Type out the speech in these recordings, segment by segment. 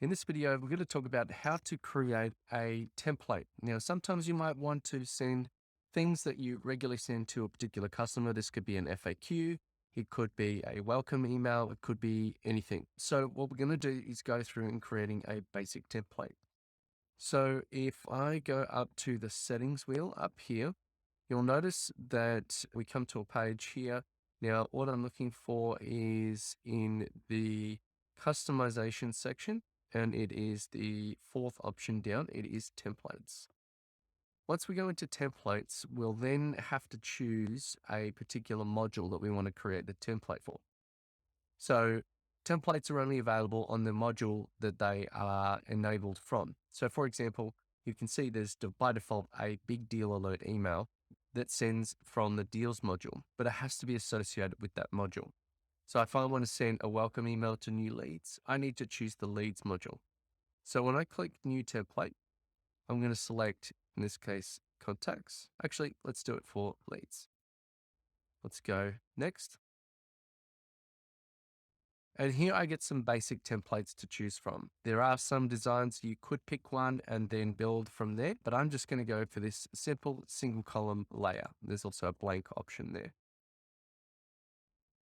In this video, we're going to talk about how to create a template. Now, sometimes you might want to send things that you regularly send to a particular customer. This could be an FAQ, it could be a welcome email, it could be anything. So what we're going to do is go through and creating a basic template. So if I go up to the settings wheel up here, you'll notice that we come to a page here. Now, what I'm looking for is in the customization section, and it is the fourth option down. It is templates. Once we go into templates, we'll then have to choose a particular module that we want to create the template for. So templates are only available on the module that they are enabled from. So for example, you can see there's by default a big deal alert email that sends from the deals module, but it has to be associated with that module. So if I want to send a welcome email to new leads, I need to choose the leads module. So when I click new template, I'm going to select, in this case, contacts. Actually, let's do it for leads. Let's go next. And here I get some basic templates to choose from. There are some designs you could pick one and then build from there, but I'm just going to go for this simple single column layer. There's also a blank option there.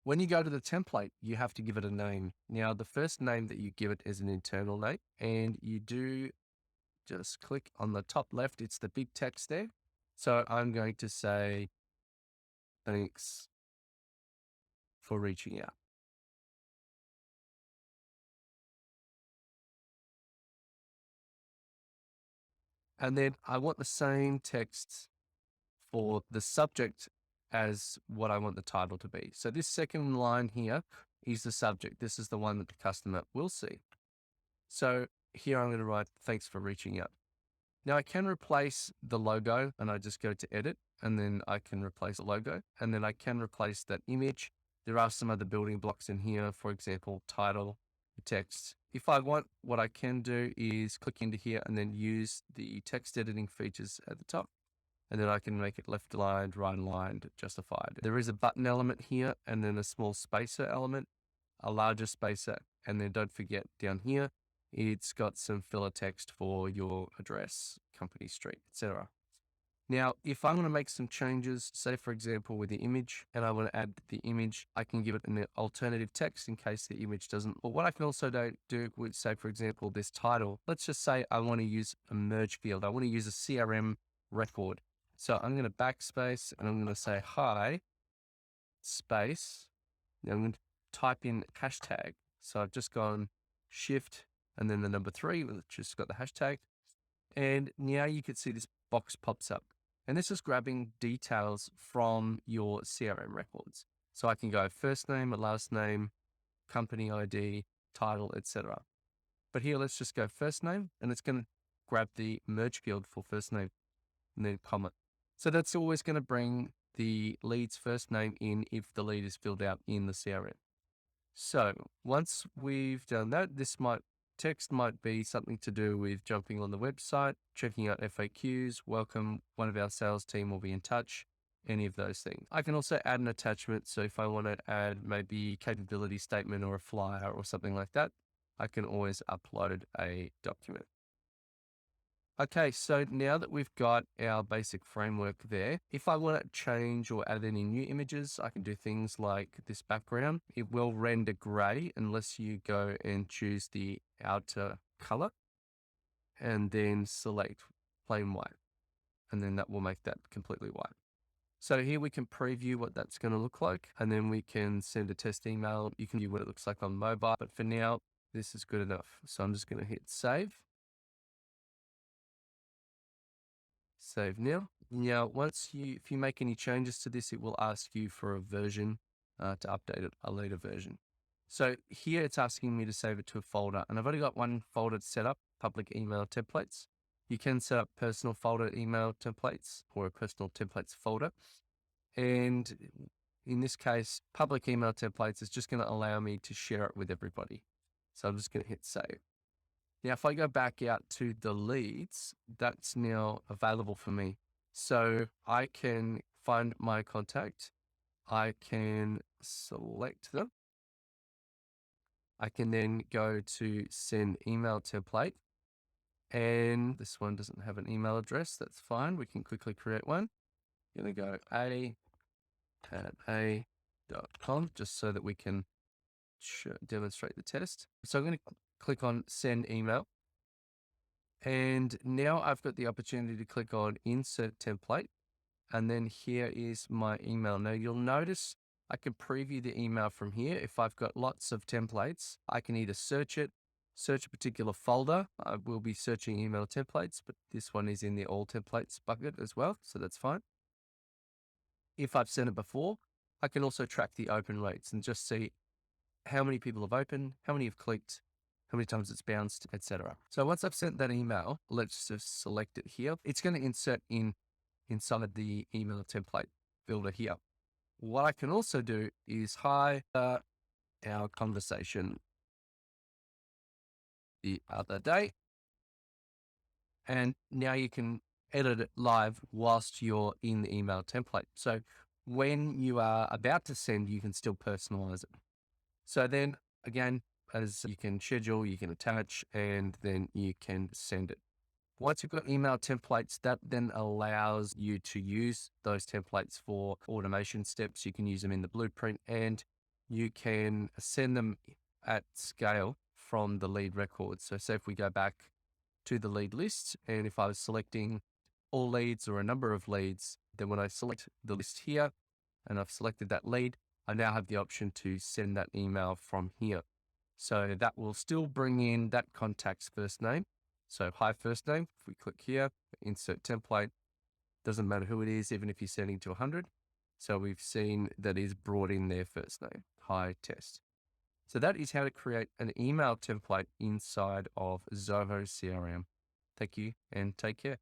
When you go to the template, you have to give it a name. Now, the first name that you give it is an internal name, and you do just click on the top left. It's the big text there. So I'm going to say, thanks for reaching out. And then I want the same text for the subject as what I want the title to be. So this second line here is the subject. This is the one that the customer will see. So here I'm going to write, thanks for reaching out. Now I can replace the logo, and I just go to edit, and then I can replace the logo, and then I can replace that image. There are some other building blocks in here, for example, title, text. If I want, what I can do is click into here and then use the text editing features at the top. And then I can make it left aligned, right aligned, justified. There is a button element here, and then a small spacer element, a larger spacer, and then don't forget down here, it's got some filler text for your address, company, street, etc. Now, if I want to make some changes, say for example with the image, and I want to add the image, I can give it an alternative text in case the image doesn't. But what I can also do with, say for example, this title, let's just say I want to use a merge field. I want to use a CRM record. So I'm going to backspace and I'm going to say hi, space. Now I'm going to type in hashtag. So I've just gone shift and then the number 3, which has got the hashtag. And now you can see this box pops up. And this is grabbing details from your CRM records. So I can go first name, last name, company ID, title, etc. But here, let's just go first name, and it's going to grab the merge field for first name and then comma. So that's always going to bring the lead's first name in if the lead is filled out in the CRM. So once we've done that, text might be something to do with jumping on the website, checking out FAQs, welcome, one of our sales team will be in touch, any of those things. I can also add an attachment. So if I want to add maybe capability statement or a flyer or something like that, I can always upload a document. Okay, so now that we've got our basic framework there, if I want to change or add any new images, I can do things like this background. It will render gray unless you go and choose the outer color and then select plain white. And then that will make that completely white. So here we can preview what that's going to look like, and then we can send a test email. You can view what it looks like on mobile, but for now, this is good enough. So I'm just going to hit save. Save now. Now, if you make any changes to this, it will ask you for a version to update it, a later version. So here it's asking me to save it to a folder, and I've only got one folder set up, public email templates. You can set up personal folder email templates or a personal templates folder. And in this case, public email templates is just going to allow me to share it with everybody. So I'm just going to hit save. Now, if I go back out to the leads, that's now available for me. So I can find my contact. I can select them. I can then go to send email template, and this one doesn't have an email address. That's fine. We can quickly create one. I'm going to go a@a.com just so that we can demonstrate the test. So I'm going to click on send email. And now I've got the opportunity to click on insert template. And then here is my email. Now you'll notice I can preview the email from here. If I've got lots of templates, I can either search it, search a particular folder. I will be searching email templates, but this one is in the all templates bucket as well. So that's fine. If I've sent it before, I can also track the open rates and just see how many people have opened, how many have clicked, how many times it's bounced, etc. So once I've sent that email, let's just select it here. It's going to insert inside the email template builder here. What I can also do is hide our conversation the other day. And now you can edit it live whilst you're in the email template. So when you are about to send, you can still personalize it. So then again, as you can schedule, you can attach, and then you can send it. Once you've got email templates, that then allows you to use those templates for automation steps. You can use them in the blueprint, and you can send them at scale from the lead record. So say if we go back to the lead list, and if I was selecting all leads or a number of leads, then when I select the list here and I've selected that lead, I now have the option to send that email from here. So that will still bring in that contact's first name. So hi first name, if we click here, insert template, doesn't matter who it is, even if you're sending to 100. So we've seen that is brought in their first name, hi test. So that is how to create an email template inside of Zoho CRM. Thank you and take care.